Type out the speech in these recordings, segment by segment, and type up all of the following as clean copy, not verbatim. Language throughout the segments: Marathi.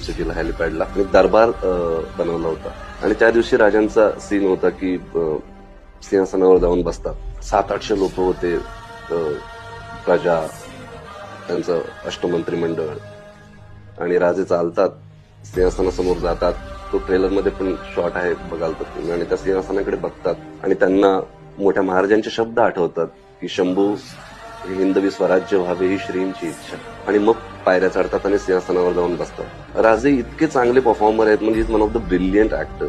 सिटीला हेलिपॅडला एक दरबार बनवला होता आणि त्या दिवशी राजांचा सीन होता की सिंहासनावर जाऊन बसतात. 700-800 लोक होते, प्रजा, त्यांचं अष्टमंत्रिमंडळ, आणि राजे चालतात, सिंहासनासमोर जातात. तो ट्रेलरमध्ये पण शॉट आहे, बघाल तर तुम्ही. आणि त्या सिंहासनाकडे बघतात आणि त्यांना मोठ्या महाराजांचे शब्द आठवतात की शंभू हिंदवी स्वराज्य व्हावे ही श्रींची इच्छा, आणि मग पायऱ्या चढतात आणि सिंहासनावर जाऊन बसतात. राजे इतके चांगले परफॉर्मर आहेत, म्हणजे is one of the brilliant actor.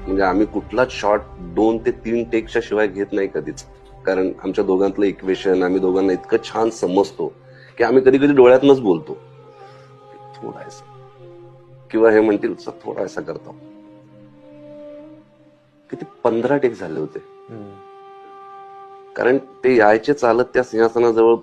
म्हणजे आम्ही कुठलाच शॉट 2 ते 3 टेकच्या शिवाय घेत नाही कधीच, कारण आमच्या दोघांतलं इक्वेशन आम्ही दोघांना इतकं छान समजतो की आम्ही कधी कधी डोळ्यातनच बोलतो थोडा ऐसा, किंवा हे म्हणतील थोडा ऐसा करतो. किती 15 टेक झाले होते, कारण ते यायचे चालत त्या सिंहासनाजवळ,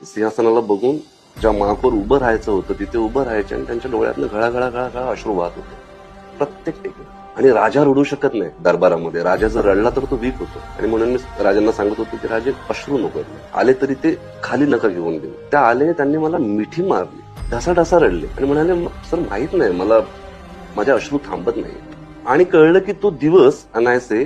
सिंहासनाला बघून ज्या मागवर उभं राहायचं होतं तिथे उभं राहायचे आणि त्यांच्या डोळ्यातनं घळा अश्रू वाहत होते प्रत्येक टेक. आणि राजा रडू शकत नाही दरबारामध्ये. राजा जर रडला तर तो वीक होतो, आणि म्हणून मी राजांना सांगत होतो की राजे अश्रू नको, आले तरी ते खाली नका घेऊन देऊ. त्या आले, त्यांनी मला मिठी मारली, ढसा रडले आणि म्हणाले सर माहित नाही मला, माझे अश्रू थांबत नाही. आणि कळलं की तो दिवस अनायसे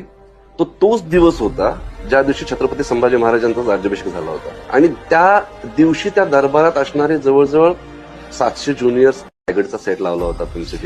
तोच दिवस होता ज्या दिवशी छत्रपती संभाजी महाराजांचा राज्याभिषेक झाला होता. आणि त्या दिवशी त्या दरबारात असणारे जवळजवळ 700 ज्युनियर्स रायगडचा सेट लावला होता फिल्म सिटीला.